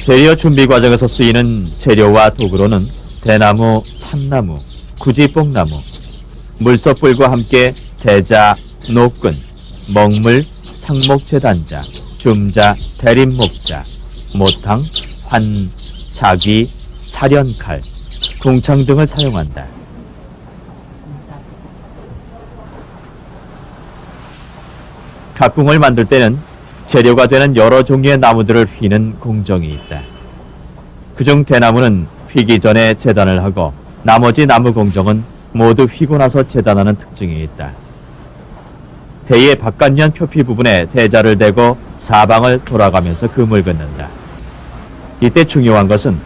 재료 준비 과정에서 쓰이는 재료와 도구로는 대나무, 참나무, 구지뽕나무, 물소뿔과 함께 대자, 노끈, 먹물, 상목재단자, 줌자, 대림목자, 모탕, 환, 자귀, 사련칼, 궁창 등을 사용한다. 각궁을 만들 때는 재료가 되는 여러 종류의 나무들을 휘는 공정이 있다. 그중 대나무는 휘기 전에 재단을 하고 나머지 나무 공정은 모두 휘고 나서 재단하는 특징이 있다. 대의 바깥면 표피 부분에 대자를 대고 사방을 돌아가면서 금을 긋는다. 이때 중요한 것은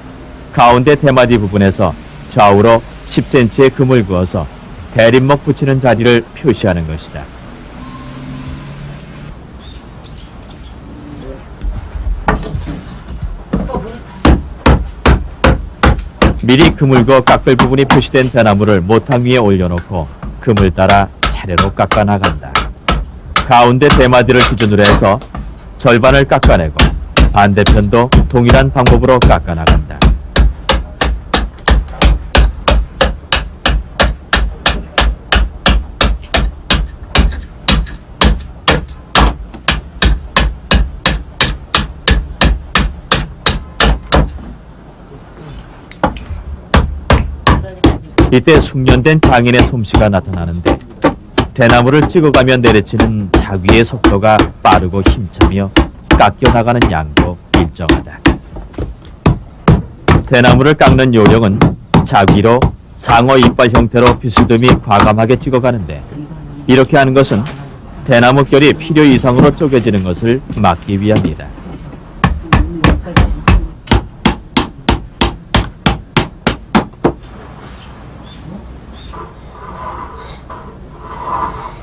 가운데 대마디 부분에서 좌우로 10cm의 금을 그어서 대림목 붙이는 자리를 표시하는 것이다. 미리 금을 그어 깎을 부분이 표시된 대나무를 모탕 위에 올려놓고 금을 따라 차례로 깎아 나간다. 가운데 대마디를 기준으로 해서 절반을 깎아내고 반대편도 동일한 방법으로 깎아 나간다. 이때 숙련된 장인의 솜씨가 나타나는데 대나무를 찍어가며 내리치는 자귀의 속도가 빠르고 힘차며 깎여 나가는 양도 일정하다. 대나무를 깎는 요령은 자귀로 상어 이빨 형태로 비스듬히 과감하게 찍어가는데 이렇게 하는 것은 대나무 결이 필요 이상으로 쪼개지는 것을 막기 위함이다.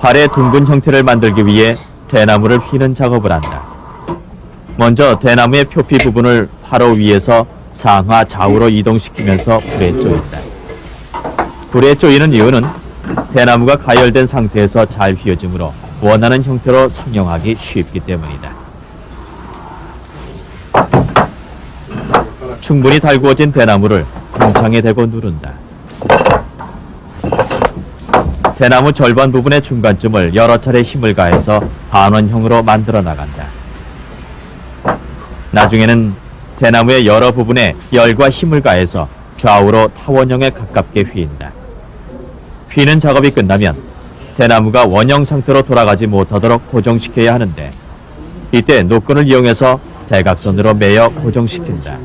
활의 둥근 형태를 만들기 위해 대나무를 휘는 작업을 한다. 먼저 대나무의 표피 부분을 화로 위에서 상하 좌우로 이동시키면서 불에 쪼인다. 불에 쪼이는 이유는 대나무가 가열된 상태에서 잘 휘어지므로 원하는 형태로 성형하기 쉽기 때문이다. 충분히 달구어진 대나무를 궁창에 대고 누른다. 대나무 절반 부분의 중간쯤을 여러 차례 힘을 가해서 반원형으로 만들어 나간다. 나중에는 대나무의 여러 부분에 열과 힘을 가해서 좌우로 타원형에 가깝게 휘인다. 휘는 작업이 끝나면 대나무가 원형 상태로 돌아가지 못하도록 고정시켜야 하는데 이때 노끈을 이용해서 대각선으로 매어 고정시킨다.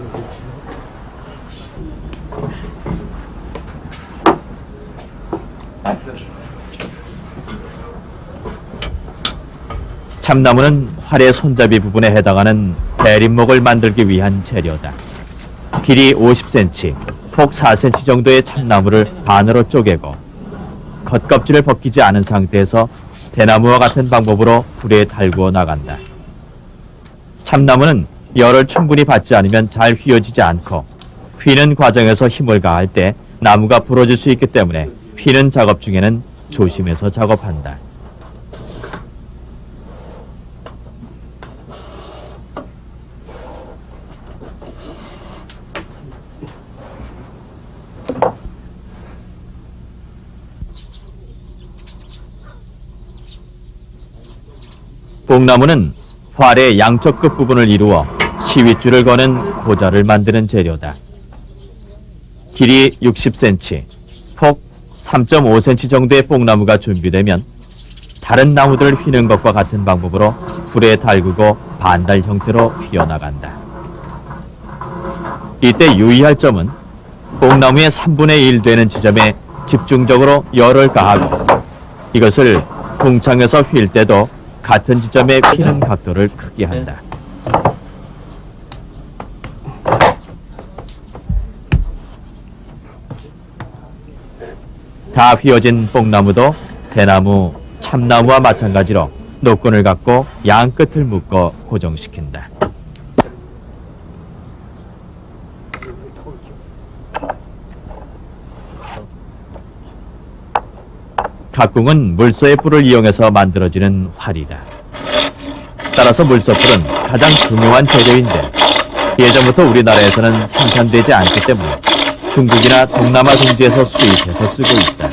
참나무는 활의 손잡이 부분에 해당하는 대림목을 만들기 위한 재료다. 길이 50cm, 폭 4cm 정도의 참나무를 반으로 쪼개고 겉껍질을 벗기지 않은 상태에서 대나무와 같은 방법으로 불에 달구어 나간다. 참나무는 열을 충분히 받지 않으면 잘 휘어지지 않고 휘는 과정에서 힘을 가할 때 나무가 부러질 수 있기 때문에 휘는 작업 중에는 조심해서 작업한다. 뽕나무는 활의 양쪽 끝 부분을 이루어 시윗줄을 거는 고자를 만드는 재료다. 길이 60cm, 폭 3.5cm 정도의 뽕나무가 준비되면 다른 나무들을 휘는 것과 같은 방법으로 불에 달구고 반달 형태로 휘어나간다. 이때 유의할 점은 뽕나무의 3분의 1 되는 지점에 집중적으로 열을 가하고 이것을 궁창에서 휠 때도 같은 지점에 휘는 각도를 크게 한다. 다 휘어진 뽕나무도 대나무, 참나무와 마찬가지로 노끈을 갖고 양 끝을 묶어 고정시킨다. 각궁은 물소의 뿔을 이용해서 만들어지는 활이다. 따라서 물소뿔은 가장 중요한 재료인데 예전부터 우리나라에서는 생산되지 않기 때문에 중국이나 동남아 등지에서 수입해서 쓰고 있다.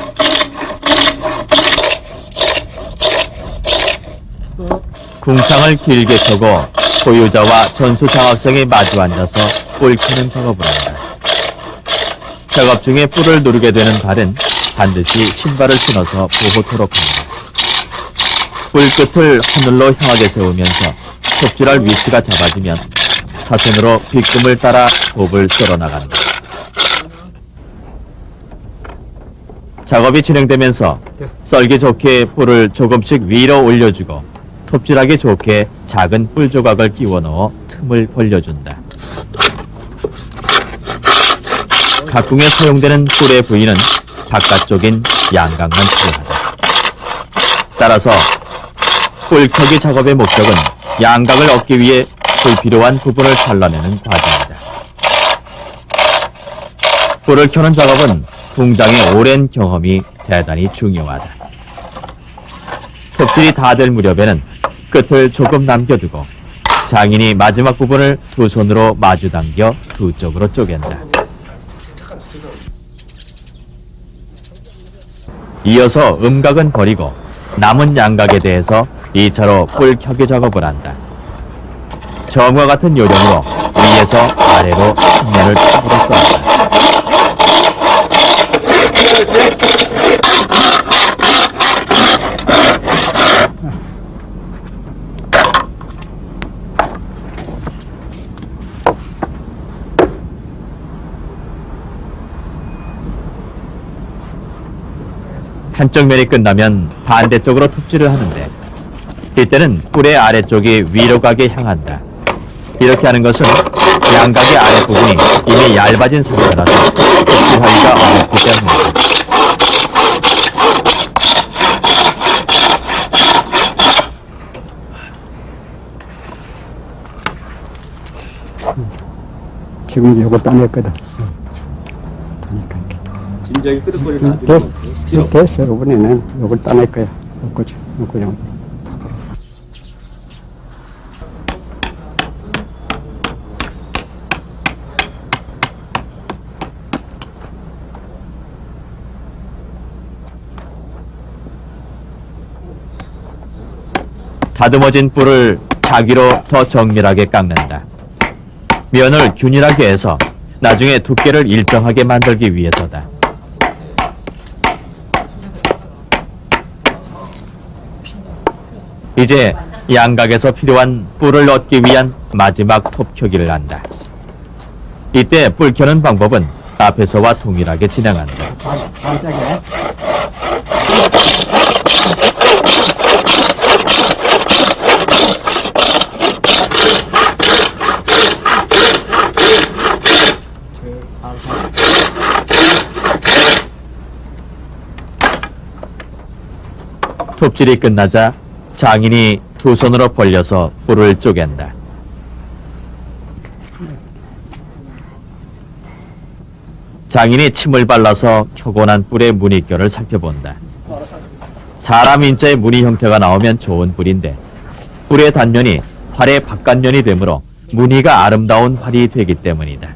궁창을 길게 펴고 소유자와 전수장학생이 마주 앉아서 뿔 캐는 작업을 한다. 작업 중에 뿔을 누르게 되는 발은 반드시 신발을 신어서 보호토록 한다. 뿔 끝을 하늘로 향하게 세우면서 톱질할 위치가 잡아지면 사선으로 빗금을 따라 톱을 썰어나간다. 작업이 진행되면서 썰기 좋게 뿔을 조금씩 위로 올려주고 톱질하기 좋게 작은 뿔 조각을 끼워 넣어 틈을 벌려준다. 각궁에 사용되는 뿔의 부위는 바깥쪽인 양각만 필요하다. 따라서 뿔켜기 작업의 목적은 양각을 얻기 위해 불필요한 부분을 잘라내는 과정이다. 뿔을 켜는 작업은 궁장의 오랜 경험이 대단히 중요하다. 톱질이 다 될 무렵에는 끝을 조금 남겨두고 장인이 마지막 부분을 두 손으로 마주 당겨 두 쪽으로 쪼갠다. 이어서 음각은 버리고 남은 양각에 대해서 2차로 뿔 켜기 작업을 한다. 처음과 같은 요령으로 위에서 아래로 측면을 탑으로 썰었다. 한쪽 면이 끝나면 반대쪽으로 톱질을 하는데 이때는 뿔의 아래쪽이 위로 가게 향한다. 이렇게 하는 것은 양각의 아랫부분이 이미 얇아진 상태라서 톱질하기가 어렵기 때문이다. 지금 요거 따냈거든. 진작에 끄덕거리면 안 됐, 되는 됐어. 이번에는 요걸 따낼 거야. 요거 좀. 다듬어진 뿔을 자기로 더 정밀하게 깎는다. 면을 균일하게 해서 나중에 두께를 일정하게 만들기 위해서다. 이제 양각에서 필요한 뿔을 얻기 위한 마지막 톱켜기를 한다. 이때 뿔 켜는 방법은 앞에서와 동일하게 진행한다. 반짝이야. 톱질이 끝나자 장인이 두 손으로 벌려서 뿔을 쪼갠다. 장인이 침을 발라서 켜고 난 뿔의 무늬결을 살펴본다. 사람 인자의 무늬 형태가 나오면 좋은 뿔인데 뿔의 단면이 활의 바깥면이 되므로 무늬가 아름다운 활이 되기 때문이다.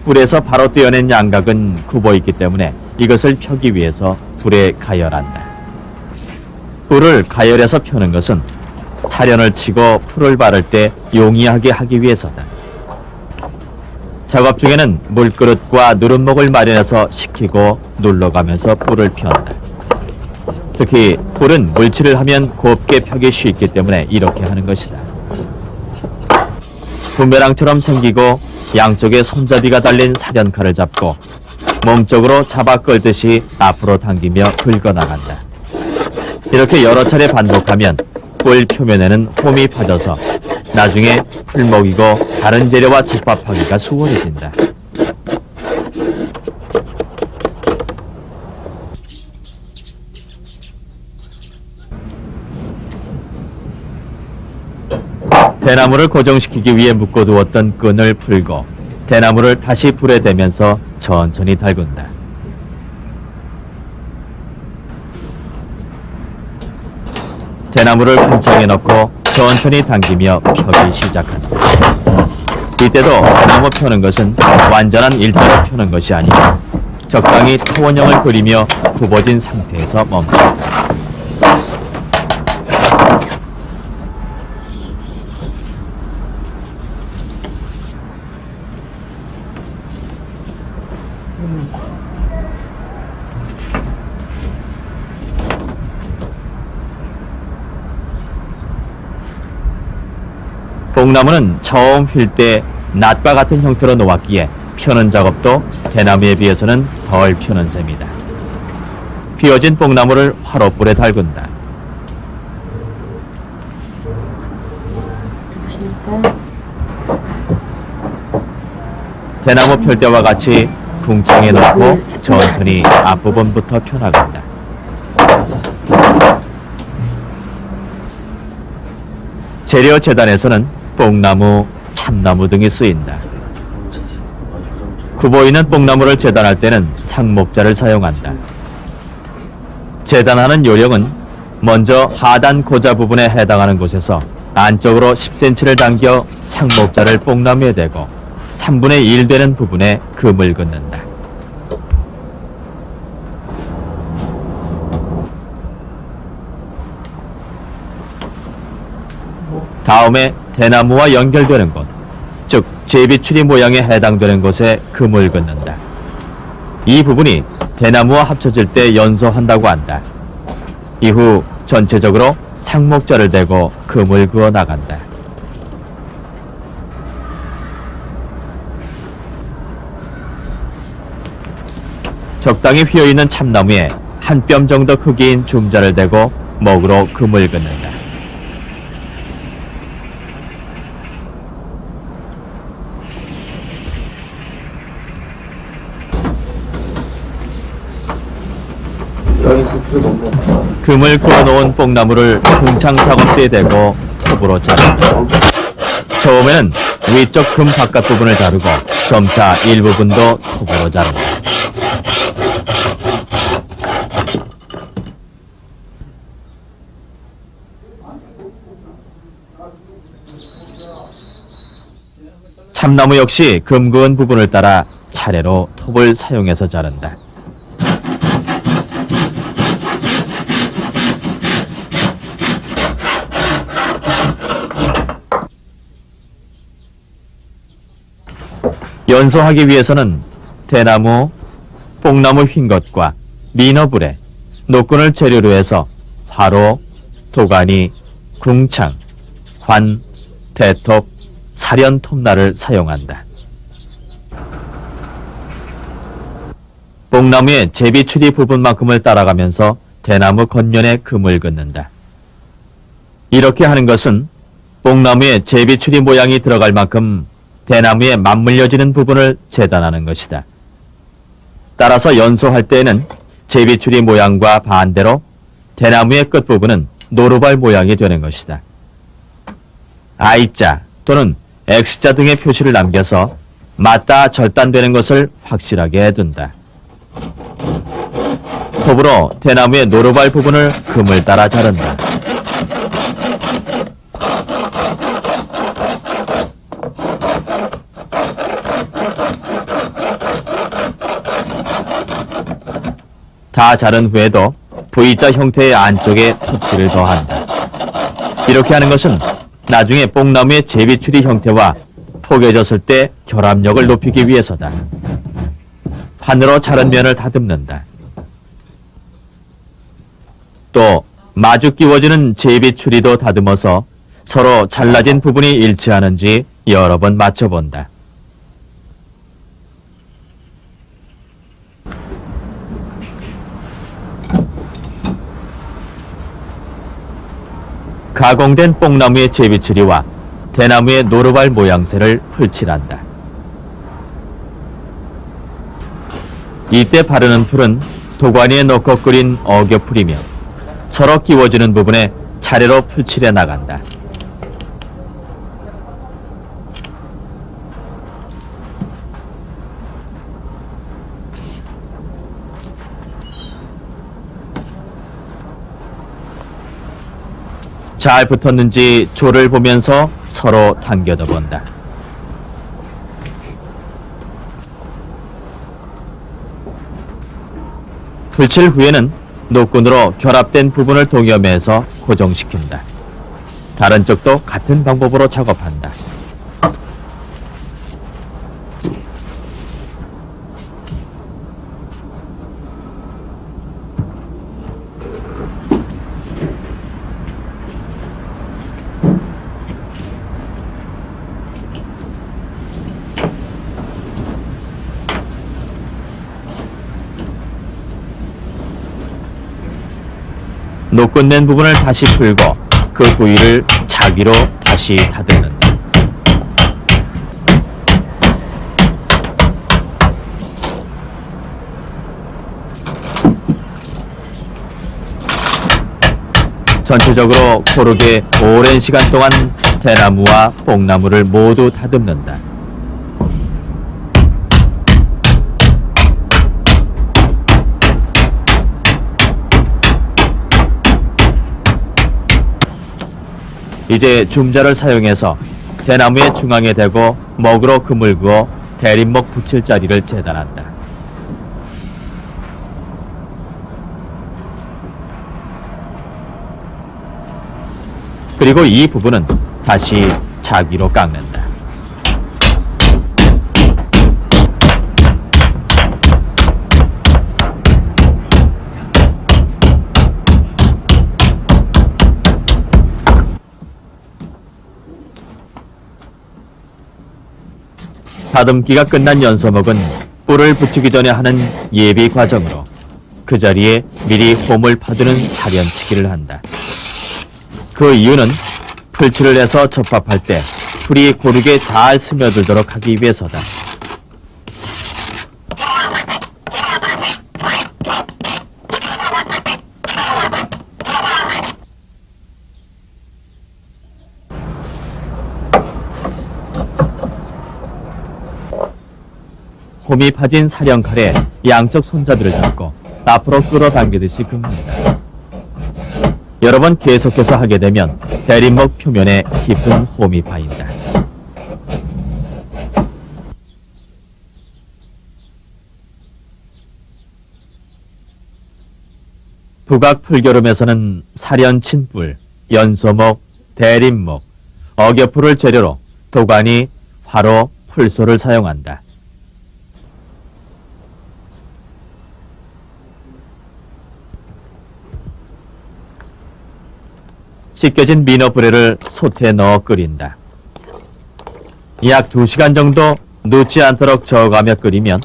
뿔에서 바로 떼어낸 양각은 굽어있기 때문에 이것을 펴기 위해서 불에 가열한다. 뿔을 가열해서 펴는 것은 사련을 치고 풀을 바를 때 용이하게 하기 위해서다. 작업 중에는 물그릇과 누름목을 마련해서 식히고 눌러가면서 뿔을 편다. 특히 뿔은 물칠을 하면 곱게 펴기 쉽기 때문에 이렇게 하는 것이다. 부메랑처럼 생기고 양쪽에 손잡이가 달린 사련칼을 잡고 몸쪽으로 잡아 끌듯이 앞으로 당기며 긁어나간다. 이렇게 여러 차례 반복하면 뿔 표면에는 홈이 파져서 나중에 풀목이고 다른 재료와 집합하기가 수월해진다. 대나무를 고정시키기 위해 묶어두었던 끈을 풀고 대나무를 다시 불에 대면서 천천히 달군다. 대나무를 풍창에 넣고 천천히 당기며 펴기 시작한다. 이때도 대나무 펴는 것은 완전한 일자로 펴는 것이 아니고 적당히 타원형을 그리며 굽어진 상태에서 멈춘다. 뽕나무는 처음 휠 때 낫과 같은 형태로 놓았기에 펴는 작업도 대나무에 비해서는 덜 펴는 셈이다. 휘어진 뽕나무를 화롯불에 달군다. 대나무 펼 때와 같이 궁창에 넣고 천천히 앞부분부터 펴나간다. 재료 재단에서는 뽕나무, 참나무 등이 쓰인다. 굽어있는 뽕나무를 재단할 때는 상목자를 사용한다. 재단하는 요령은 먼저 하단 고자 부분에 해당하는 곳에서 안쪽으로 10cm를 당겨 상목자를 뽕나무에 대고 3분의 1 되는 부분에 금을 긋는다. 다음에 대나무와 연결되는 곳, 즉 제비추리 모양에 해당되는 곳에 금을 긋는다. 이 부분이 대나무와 합쳐질 때 연소한다고 한다. 이후 전체적으로 상목자를 대고 금을 그어 나간다. 적당히 휘어있는 참나무에 한 뼘 정도 크기인 줌자를 대고 먹으로 금을 긋는다. 금을 그어놓은 뽕나무를 궁창 작업대에 대고 톱으로 자른다. 처음에는 위쪽 금 바깥 부분을 자르고 점차 일부분도 톱으로 자른다. 참나무 역시 금 그은 부분을 따라 차례로 톱을 사용해서 자른다. 연소하기 위해서는 대나무, 뽕나무 휜 것과 미너불에 노끈을 재료로 해서 화로, 도가니, 궁창, 환, 대톱, 사련 톱날을 사용한다. 뽕나무의 제비추리 부분만큼을 따라가면서 대나무 겉면에 금을 긋는다. 이렇게 하는 것은 뽕나무의 제비추리 모양이 들어갈 만큼 대나무에 맞물려지는 부분을 재단하는 것이다. 따라서 연소할 때에는 제비추리 모양과 반대로 대나무의 끝부분은 노루발 모양이 되는 것이다. I자 또는 X자 등의 표시를 남겨서 맞닿아 절단되는 것을 확실하게 해둔다. 톱으로 대나무의 노루발 부분을 금을 따라 자른다. 다 자른 후에도 V자 형태의 안쪽에 톱질을 더한다. 이렇게 하는 것은 나중에 뽕나무의 제비추리 형태와 포개졌을 때 결합력을 높이기 위해서다. 판으로 자른 면을 다듬는다. 또 마주 끼워지는 제비추리도 다듬어서 서로 잘라진 부분이 일치하는지 여러 번 맞춰본다. 가공된 뽕나무의 제비추리와 대나무의 노루발 모양새를 풀칠한다. 이때 바르는 풀은 도가니에 넣고 끓인 어겨풀이며 서로 끼워지는 부분에 차례로 풀칠해 나간다. 잘 붙었는지 조를 보면서 서로 당겨다 본다. 풀칠 후에는 노끈으로 결합된 부분을 동여매서 고정시킨다. 다른 쪽도 같은 방법으로 작업한다. 노끈낸 부분을 다시 풀고 그 부위를 자기로 다시 다듬는다. 전체적으로 고르게 오랜 시간 동안 대나무와 뽕나무를 모두 다듬는다. 이제 줌자를 사용해서 대나무의 중앙에 대고 먹으로 금을 그어 대림목 붙일 자리를 재단한다. 그리고 이 부분은 다시 자기로 깎는다. 다듬기가 끝난 연서목은 뿔을 붙이기 전에 하는 예비 과정으로 그 자리에 미리 홈을 파두는 사련치기를 한다. 그 이유는 풀칠을 해서 접합할 때 풀이 고르게 잘 스며들도록 하기 위해서다. 홈이 파진 사령칼에 양쪽 손잡이를 잡고 앞으로 끌어당기듯이 긋는다. 여러 번 계속해서 하게 되면 대림목 표면에 깊은 홈이 파인다. 북악 풀겨름에서는 사련친 뿔, 연소목, 대림목, 어겨풀을 재료로 도가니, 화로, 풀소를 사용한다. 씻겨진 민어불에를 솥에 넣어 끓인다. 약 2시간 정도 눕지 않도록 저어가며 끓이면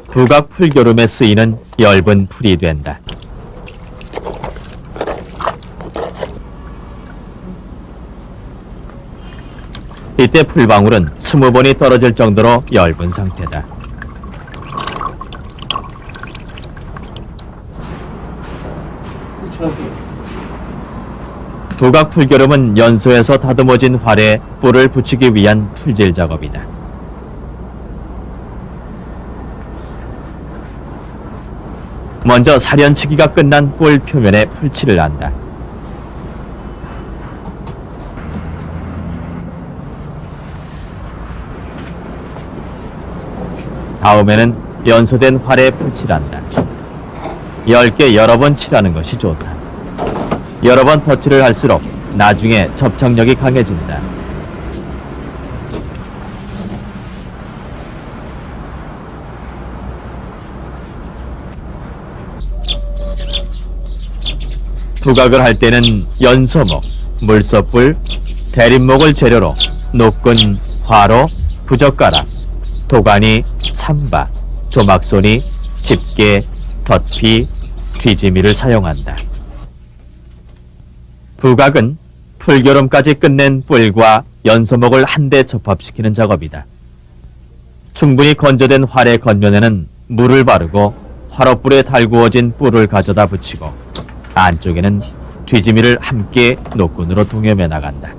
북악 풀겨름에 쓰이는 엷은 풀이 된다. 이때 풀방울은 20번이 떨어질 정도로 엷은 상태다. 북악 풀겨름은 연소에서 다듬어진 활에 뿔을 붙이기 위한 풀질 작업이다. 먼저 사련치기가 끝난 뿔 표면에 풀칠을 한다. 다음에는 연소된 활에 풀칠한다. 10개 여러 번 칠하는 것이 좋다. 여러 번 터치를 할수록 나중에 접착력이 강해진다. 부각을 할 때는 연소목, 물소뿔, 대림목을 재료로 노끈, 화로, 부젓가락, 도가니, 삼바, 조막손이, 집게, 덧피, 뒤지미를 사용한다. 부각은 풀겨름까지 끝낸 뿔과 연소목을 한데 접합시키는 작업이다. 충분히 건조된 활의 겉면에는 물을 바르고 화로불에 달구어진 뿔을 가져다 붙이고 안쪽에는 뒤지미를 함께 노끈으로 동여매 나간다.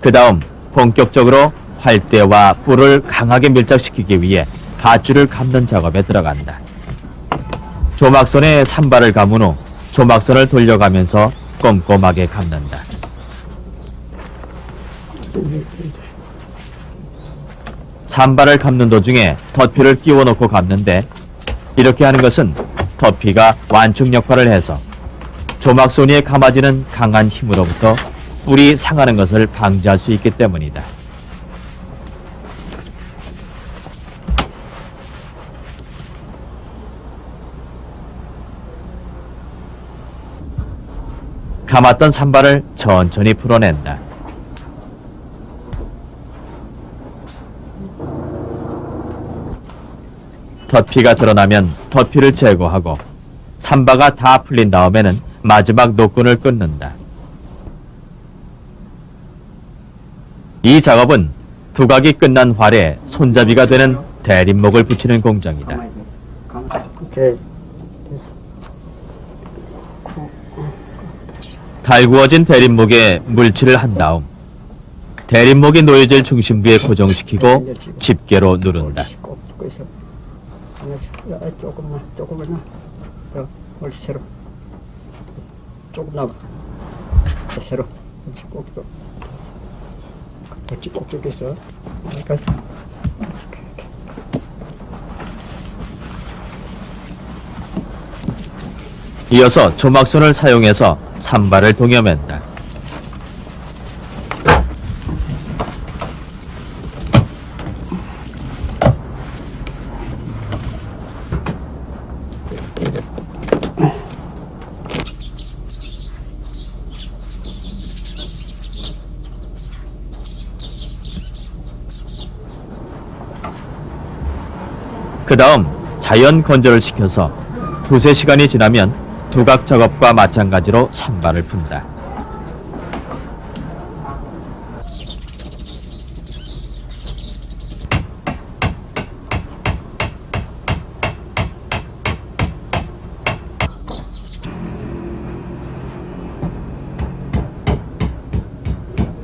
그 다음 본격적으로 활대와 뿔을 강하게 밀착시키기 위해 밧줄을 감는 작업에 들어간다. 조막선에 산발을 감은 후 조막선을 돌려가면서 꼼꼼하게 감는다. 산발을 감는 도중에 덧피를 끼워 넣고 감는데, 이렇게 하는 것은 덧피가 완충 역할을 해서 조막소니에 감아지는 강한 힘으로부터 뿔이 상하는 것을 방지할 수 있기 때문이다. 감았던 산발을 천천히 풀어낸다. 덧피가 드러나면 덧피를 제거하고 산바가 다 풀린 다음에는 마지막 노끈을 끊는다. 이 작업은 두각이 끝난 활에 손잡이가 되는 대림목을 붙이는 공정이다. 오케이. 달구어진 대림목에 물칠을 한 다음 대림목이 놓여질 중심부에 고정시키고 집게로 누른다. 꼭 붙고 있어. 조금만. 옳지, 새로. 조금 나가. 새로. 꼭 줘. 꼭 줬겠어. 여기까지. 이어서 조막손을 사용해서 산발을 동여맨다. 그 다음 자연 건조를 시켜서 두세 시간이 지나면 두각 작업과 마찬가지로 산발을 푼다.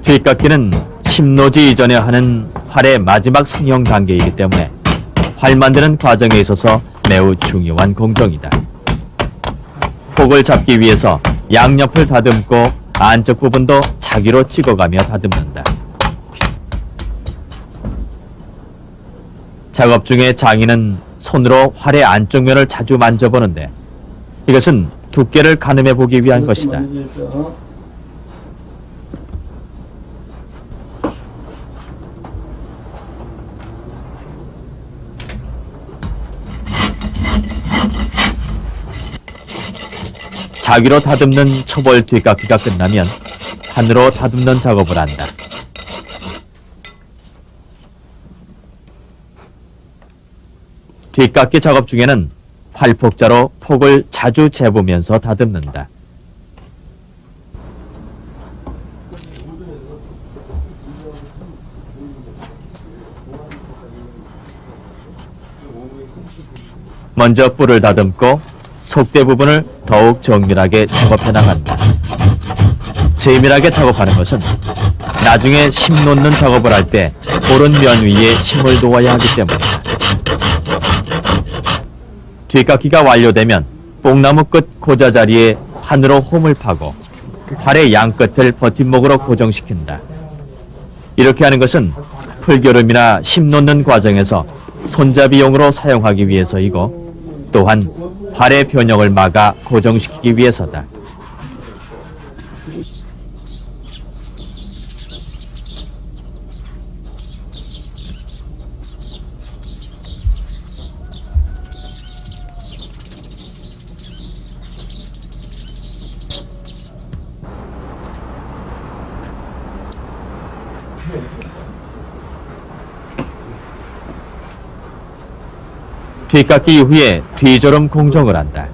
뒷깎이는 심노지 이전에 하는 활의 마지막 성형 단계이기 때문에 활 만드는 과정에 있어서 매우 중요한 공정이다. 폭을 잡기 위해서 양옆을 다듬고 안쪽 부분도 자기로 찍어가며 다듬는다. 작업 중에 장인은 손으로 활의 안쪽 면을 자주 만져보는데, 이것은 두께를 가늠해 보기 위한 것이다. 자기로 다듬는 초벌 뒷깎이가 끝나면 판으로 다듬는 작업을 한다. 뒷깎이 작업 중에는 활폭자로 폭을 자주 재보면서 다듬는다. 먼저 뿔을 다듬고 속대 부분을 더욱 정밀하게 작업해 나간다. 세밀하게 작업하는 것은 나중에 심 놓는 작업을 할 때 고른 면 위에 심을 놓아야 하기 때문이다. 뒷깎이가 완료되면 뽕나무 끝 고자 자리에 환으로 홈을 파고 활의 양끝을 버팀목으로 고정시킨다. 이렇게 하는 것은 풀겨름이나 심 놓는 과정에서 손잡이용으로 사용하기 위해서이고, 또한 활의 변형을 막아 고정시키기 위해서다. 뒷깎이 이후에 뒤저름 공정을 한다.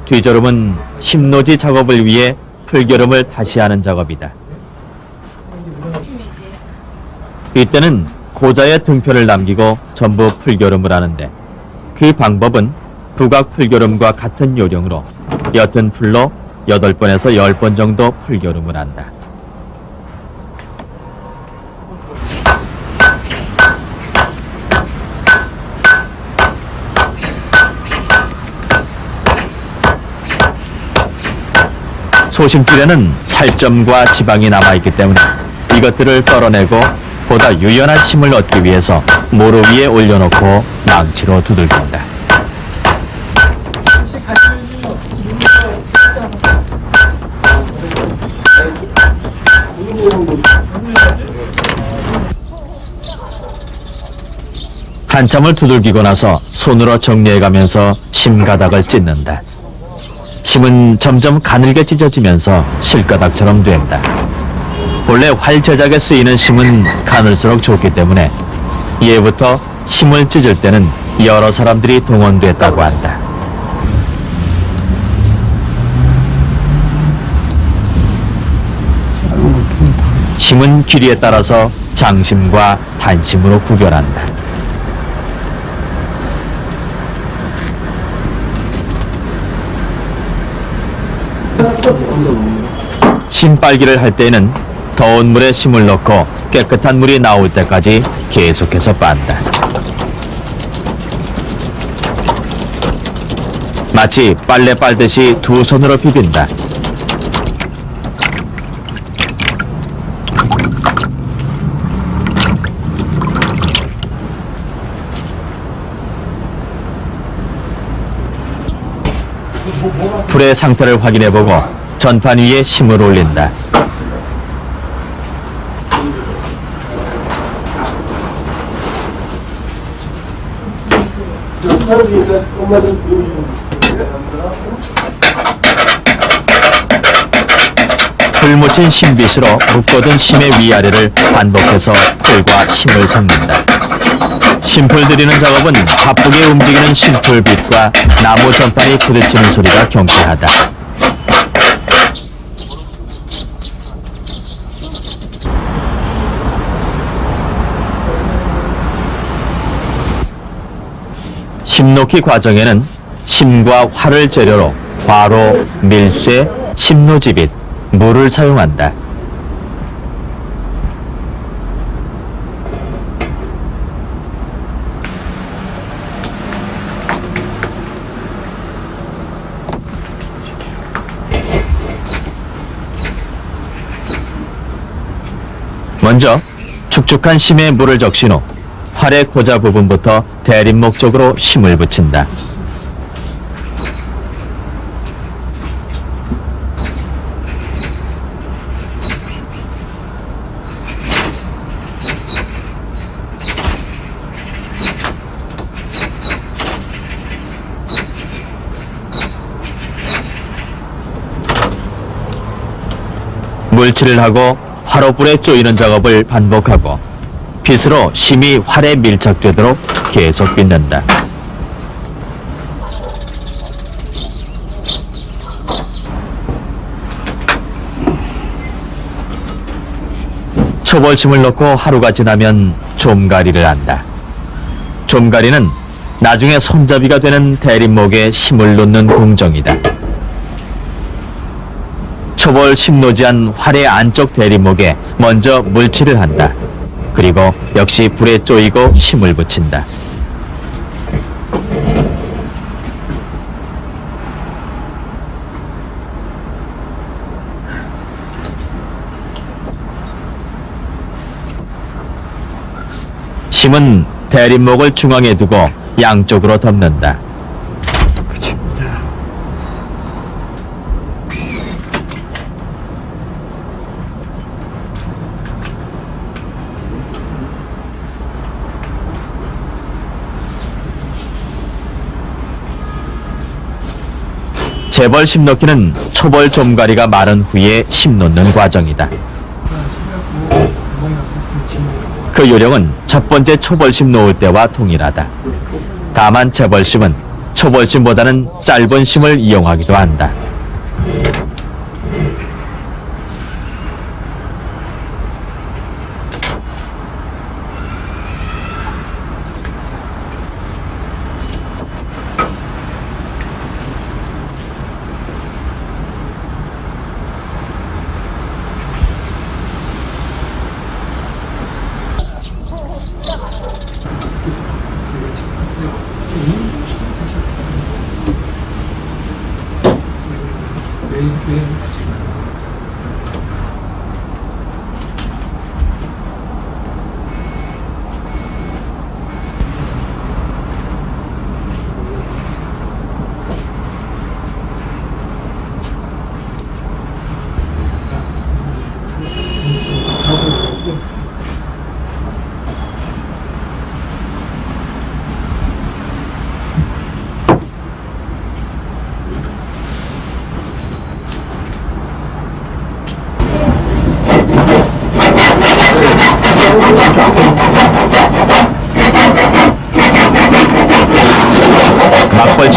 뒤저름은 심노지 작업을 위해 풀겨름을 다시 하는 작업이다. 이때는 고자의 등표를 남기고 전부 풀겨름을 하는데, 그 방법은 두각 풀겨름과 같은 요령으로 옅은 풀로 8번에서 10번 정도 풀겨름을 한다. 소심줄에는 살점과 지방이 남아있기 때문에 이것들을 떨어내고 보다 유연한 심을 얻기 위해서 모루 위에 올려놓고 망치로 두들긴다. 한참을 두들기고 나서 손으로 정리해가면서 심가닥을 찢는다. 심은 점점 가늘게 찢어지면서 실가닥처럼 된다. 본래 활 제작에 쓰이는 심은 가늘수록 좋기 때문에 이해부터 심을 찢을 때는 여러 사람들이 동원됐다고 한다. 심은 길이에 따라서 장심과 단심으로 구별한다. 심 빨기를 할 때는 더운 물에 심을 넣고 깨끗한 물이 나올 때까지 계속해서 빤다. 마치 빨래 빨듯이 두 손으로 비빈다. 불의 상태를 확인해보고 전판 위에 심을 올린다. 풀 묻힌 심빗으로 묶어둔 심의 위아래를 반복해서 풀과 심을 섞는다. 심풀 들이는 작업은 바쁘게 움직이는 심풀빗과 나무 전판이 부딪히는 소리가 경쾌하다. 심 놓기 과정에는 심과 활을 재료로 화로, 밀쇠, 심노지빗, 물을 사용한다. 먼저 축축한 심에 물을 적신 후 활의 고자 부분부터 대림목 쪽으로 심을 붙인다. 물칠을 하고 화로불에 쪼이는 작업을 반복하고 빗으로 심이 활에 밀착되도록 계속 빗는다. 초벌심을 넣고 하루가 지나면 좀가리를 한다. 좀가리는 나중에 손잡이가 되는 대림목에 심을 놓는 공정이다. 초벌 심노지한 활의 안쪽 대림목에 먼저 물칠을 한다. 그리고 역시 불에 쪼이고 심을 붙인다. 심은 대림목을 중앙에 두고 양쪽으로 덮는다. 재벌 심 넣기는 초벌 좀가리가 마른 후에 심 놓는 과정이다. 그 요령은 첫 번째 초벌심 놓을 때와 동일하다. 다만 재벌심은 초벌심보다는 짧은 심을 이용하기도 한다.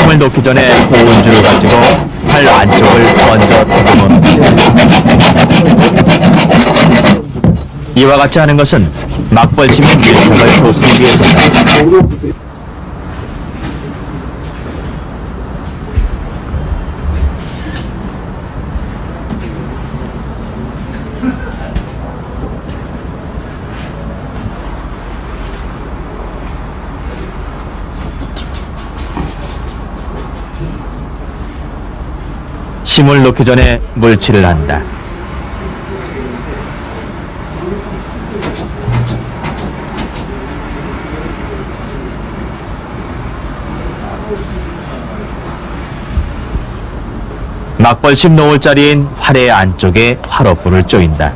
심을 놓기 전에 고운 줄을 가지고 활 안쪽을 먼저 다듬어 이와 같이 하는 것은 막벌심의 밀착을 돕기 위해서다. 심을 놓기 전에 물칠을 한다. 막벌심 놓을 자리인 활의 안쪽에 활업불을 쪼인다.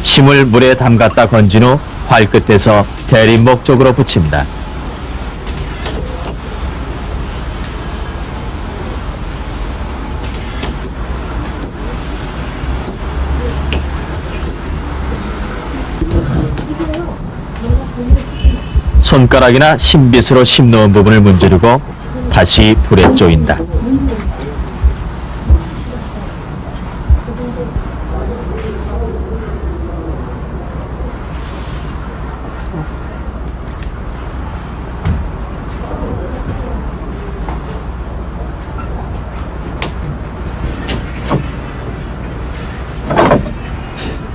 심을 물에 담갔다 건진 후 활 끝에서 대림목 쪽으로 붙인다. 손가락이나 심빗으로 심 놓은 부분을 문지르고 다시 불에 쪼인다.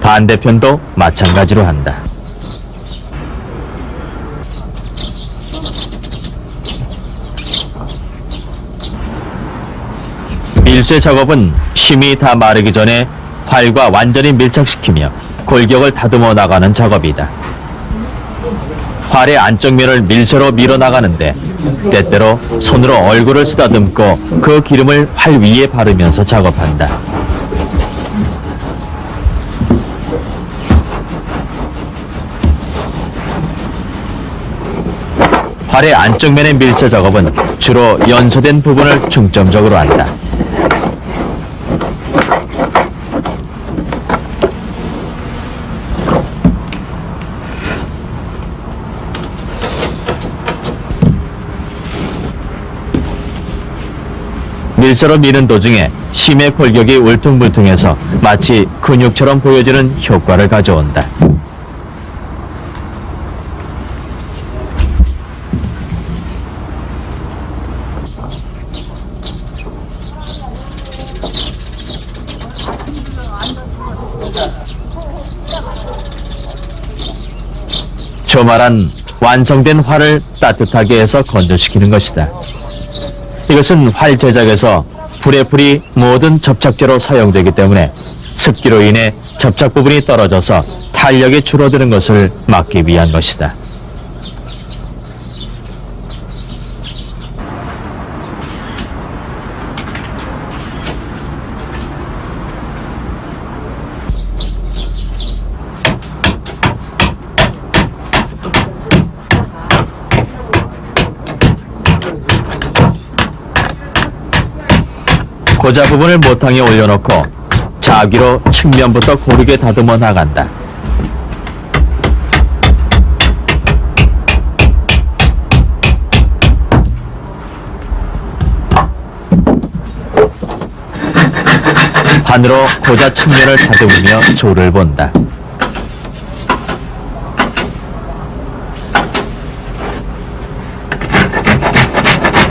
반대편도 마찬가지로 한다. 밀쇠 작업은 심이 다 마르기 전에 활과 완전히 밀착시키며 골격을 다듬어 나가는 작업이다. 활의 안쪽 면을 밀쇠로 밀어 나가는데 때때로 손으로 얼굴을 쓰다듬고 그 기름을 활 위에 바르면서 작업한다. 활의 안쪽 면의 밀쇠 작업은 주로 연소된 부분을 중점적으로 한다. 밀쇠로 미는 도중에 심의 골격이 울퉁불퉁해서 마치 근육처럼 보여지는 효과를 가져온다. 조말한 완성된 활을 따뜻하게 해서 건조시키는 것이다. 이것은 활 제작에서 불의 불이 모든 접착제로 사용되기 때문에 습기로 인해 접착 부분이 떨어져서 탄력이 줄어드는 것을 막기 위한 것이다. 고자 부분을 모탕에 올려놓고 자귀로 측면부터 고르게 다듬어 나간다. 반으로 고자 측면을 다듬으며 조를 본다.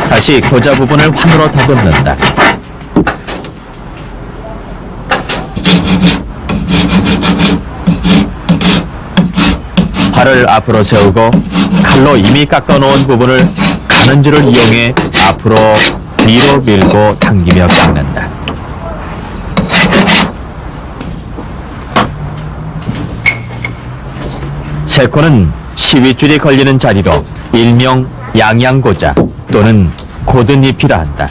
다시 고자 부분을 환으로 다듬는다. 팔을 앞으로 세우고 칼로 이미 깎아놓은 부분을 가는줄을 이용해 앞으로 뒤로 밀고 당기며 깎는다. 세코는 시윗줄이 걸리는 자리로 일명 양양고자 또는 고든잎이라 한다.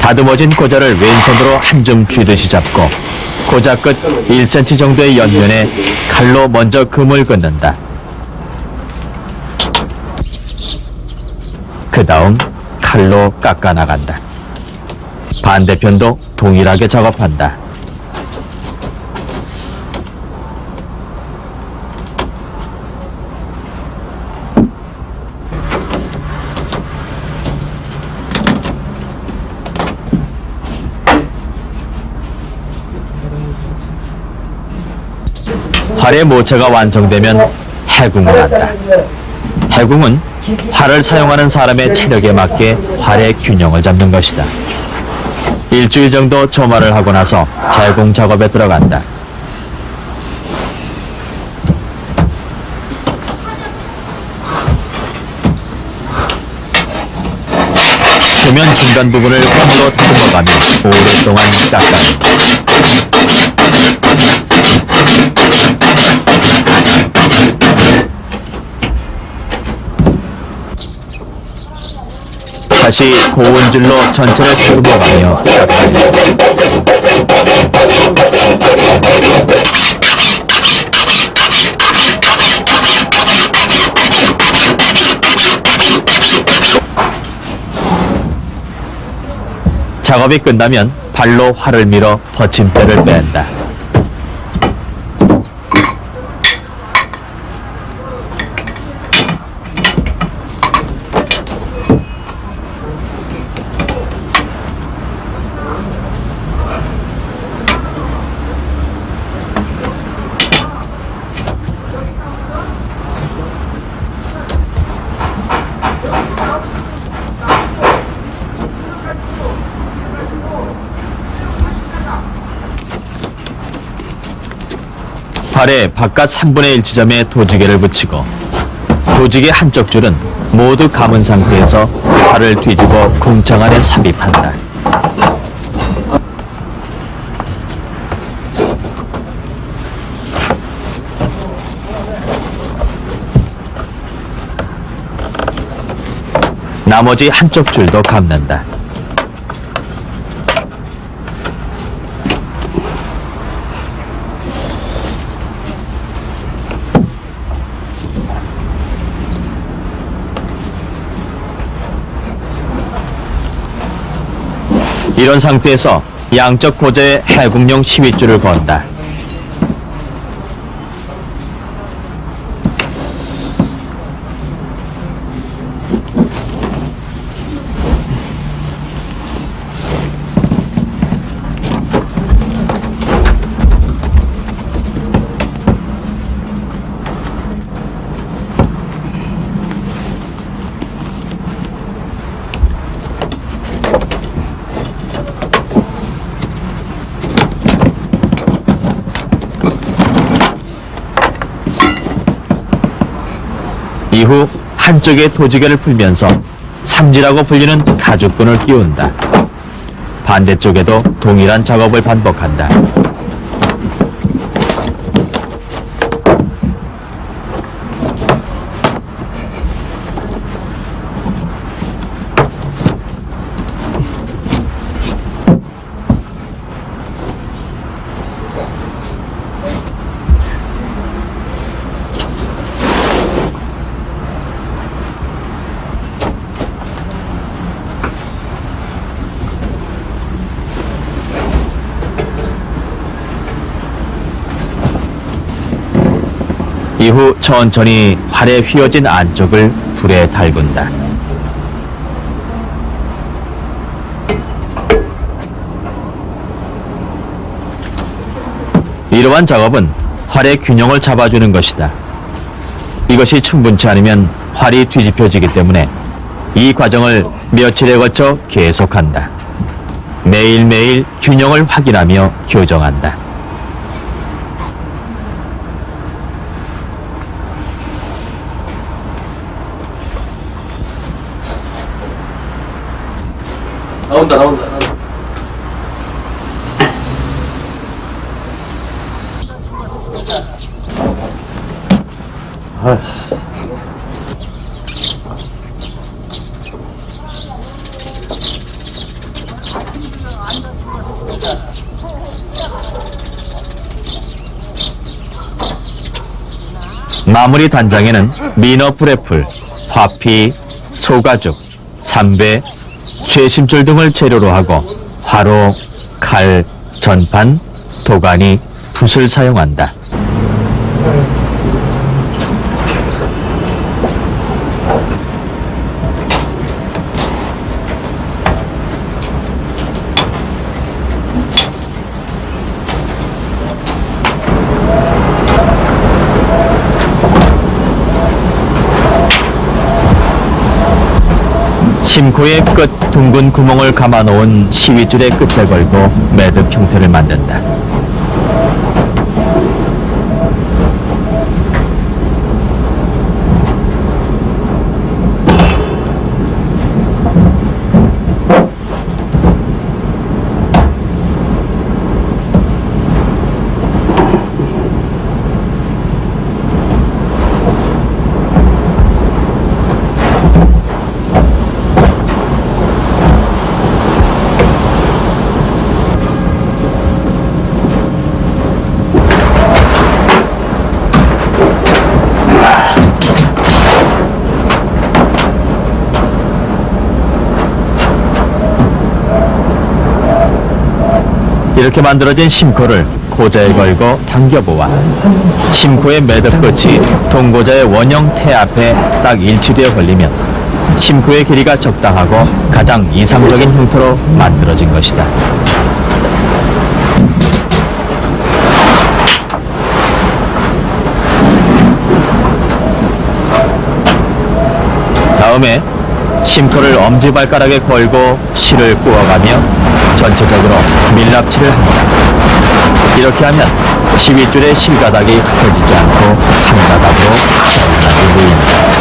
다듬어진 고자를 왼손으로 한 줌 쥐듯이 잡고 고자 끝 1cm 정도의 옆면에 칼로 먼저 금을 긋는다. 그 다음 칼로 깎아 나간다. 반대편도 동일하게 작업한다. 활의 모체가 완성되면 해궁을 한다. 해궁은 활을 사용하는 사람의 체력에 맞게 활의 균형을 잡는 것이다. 일주일 정도 점화를 하고 나서 해궁 작업에 들어간다. 표면 중간 부분을 홈으로 다듬어가며 오랫동안 깎아낸다. 다시 고운 줄로 전체를 다듬어가며 깎아낸다. 작업이 끝나면 발로 활을 밀어 받침대를 뺀다. 활의 바깥 3분의 1 지점에 도지개를 붙이고 도지개 한쪽 줄은 모두 감은 상태에서 활을 뒤집어 궁창 안에 삽입한다. 나머지 한쪽 줄도 감는다. 이런 상태에서 양쪽 고자에 해궁용 시윗줄을 건다. 이후 한쪽에 도지개를 풀면서 삼지라고 불리는 가죽끈을 끼운다. 반대쪽에도 동일한 작업을 반복한다. 이후 천천히 활에 휘어진 안쪽을 불에 달군다. 이러한 작업은 활의 균형을 잡아주는 것이다. 이것이 충분치 않으면 활이 뒤집혀지기 때문에 이 과정을 며칠에 걸쳐 계속한다. 매일매일 균형을 확인하며 교정한다. 나온다. 마무리 단장에는 미너 불애풀, 화피, 소가죽, 삼배, 쇠심줄 등을 재료로 하고 화로, 칼, 전판, 도가니, 붓을 사용한다. 심코의 끝 둥근 구멍을 감아놓은 시위줄의 끝에 걸고 매듭 형태를 만든다. 이렇게 만들어진 심코를 고자에 걸고 당겨보아 심코의 매듭 끝이 동고자의 원형 태 앞에 딱 일치되어 걸리면 심코의 길이가 적당하고 가장 이상적인 형태로 만들어진 것이다. 다음에 심코를 엄지발가락에 걸고 실을 구워가며 전체적으로 밀랍칠을 한다. 이렇게 하면 시위줄의 실가닥이 펴지지 않고 한 가닥으로 정확하게 보인다.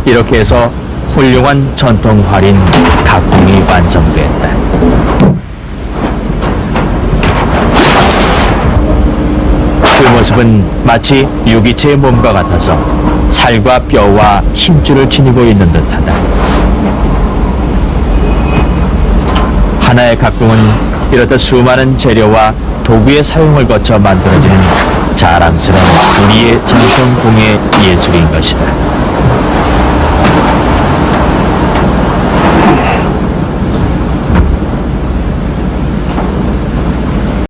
이렇게 해서 훌륭한 전통 활인 각궁이 완성됐다. 그 모습은 마치 유기체의 몸과 같아서 살과 뼈와 힘줄을 지니고 있는 듯하다. 하나의 각궁은 이렇듯 수많은 재료와 도구의 사용을 거쳐 만들어지는 자랑스러운 우리의 전통공예 예술인 것이다.